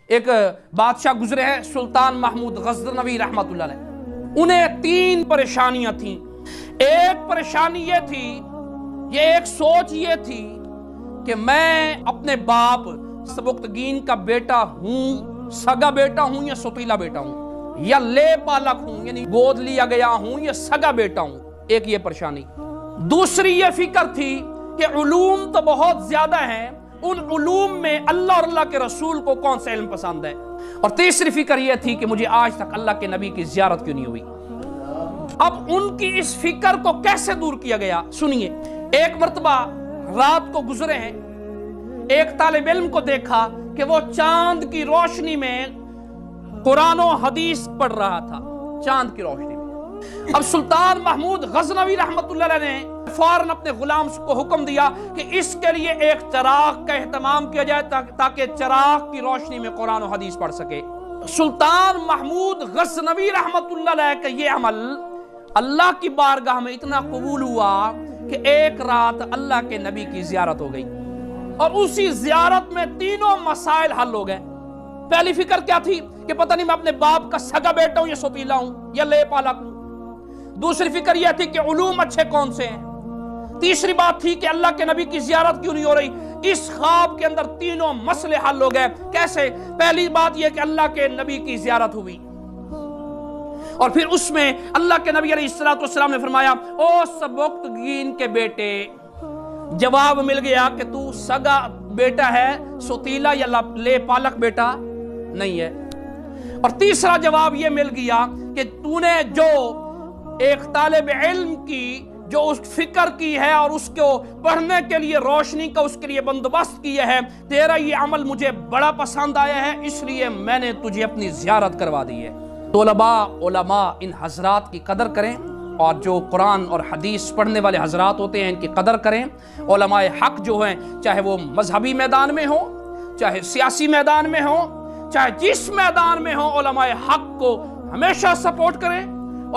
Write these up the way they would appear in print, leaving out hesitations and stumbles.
ایک بادشاہ گزرے ہیں سلطان محمود غزنوی رحمۃ اللہ علیہ، انہیں 3 پریشانیاں تھیں۔ ایک پریشانی یہ تھی، ایک سوچ یہ تھی کہ میں اپنے باپ سبکتگین کا بیٹا ہوں، سگا بیٹا ہوں یا سوتیلا بیٹا ہوں، یا لے پالک ہوں یعنی گود لیا گیا ہوں یا سگا بیٹا ہوں۔ ایک یہ پریشانی۔ دوسری یہ فکر تھی کہ علوم تو بہت زیادہ ہیں، ان علوم میں اللہ اور اللہ کے رسول کو کون سا علم پسند ہے۔ اور تیسری فکر یہ تھی کہ مجھے آج تک اللہ کے نبی کی زیارت کیوں نہیں ہوئی۔ اب ان کی اس فکر کو کیسے دور کیا گیا سنیے۔ ایک مرتبہ رات کو گزرے ہیں، ایک طالب علم کو دیکھا کہ وہ چاند کی روشنی میں قرآن و حدیث پڑھ رہا تھا، چاند کی روشنی میں۔ اب سلطان محمود غزنوی رحمۃ اللہ علیہ نے فوراً اپنے غلام کو حکم دیا کہ اس کے لیے ایک چراغ کا اہتمام کیا جائے تاکہ چراغ کی روشنی میں قرآن و حدیث پڑھ سکے۔ سلطان محمود غزنوی رحمۃ اللہ علیہ کا یہ عمل اللہ کی بارگاہ میں اتنا قبول ہوا کہ ایک رات اللہ کے نبی کی زیارت ہو گئی، اور اسی زیارت میں تینوں مسائل حل ہو گئے۔ پہلی فکر کیا تھی کہ پتہ نہیں میں اپنے باپ کا سگا بیٹا ہوں یا سوتیلا ہوں یا لے پالک ہوں۔ دوسری فکر یہ تھی کہ علوم اچھے کون سے ہیں۔ تیسری بات تھی کہ اللہ کے نبی کی زیارت کیوں نہیں ہو رہی۔ اس خواب کے اندر تینوں مسئلے حل ہو گئے۔ کیسے؟ پہلی بات یہ کہ اللہ کے نبی کی زیارت ہوئی، اور پھر اس میں اللہ کے نبی علیہ السلام نے فرمایا، او سبکتگین کے بیٹے، جواب مل گیا کہ تو سگا بیٹا ہے، سوتیلا یا لے پالک بیٹا نہیں ہے۔ اور تیسرا جواب یہ مل گیا کہ تو نے جو ایک طالب علم کی جو اس فکر کی ہے اور اس کو پڑھنے کے لیے روشنی کا اس کے لیے بندوبست کیا ہے، تیرا یہ عمل مجھے بڑا پسند آیا ہے، اس لیے میں نے تجھے اپنی زیارت کروا دی ہے۔ علماء ان حضرات کی قدر کریں، اور جو قرآن اور حدیث پڑھنے والے حضرات ہوتے ہیں ان کی قدر کریں۔ علماء حق جو ہیں، چاہے وہ مذہبی میدان میں ہوں، چاہے سیاسی میدان میں ہوں، چاہے جس میدان میں ہوں، علماء حق کو ہمیشہ سپورٹ کریں،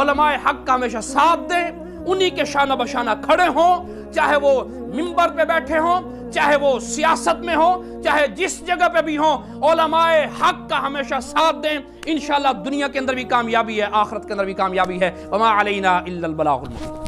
علماء حق کا ہمیشہ ساتھ دیں، انہی کے شانہ بشانہ کھڑے ہوں، چاہے وہ منبر پہ بیٹھے ہوں، چاہے وہ سیاست میں ہوں، چاہے جس جگہ پہ بھی ہوں، علماء حق کا ہمیشہ ساتھ دیں۔ انشاءاللہ دنیا کے اندر بھی کامیابی ہے، آخرت کے اندر بھی کامیابی ہے۔ وما علینا الا البلاغ المبین۔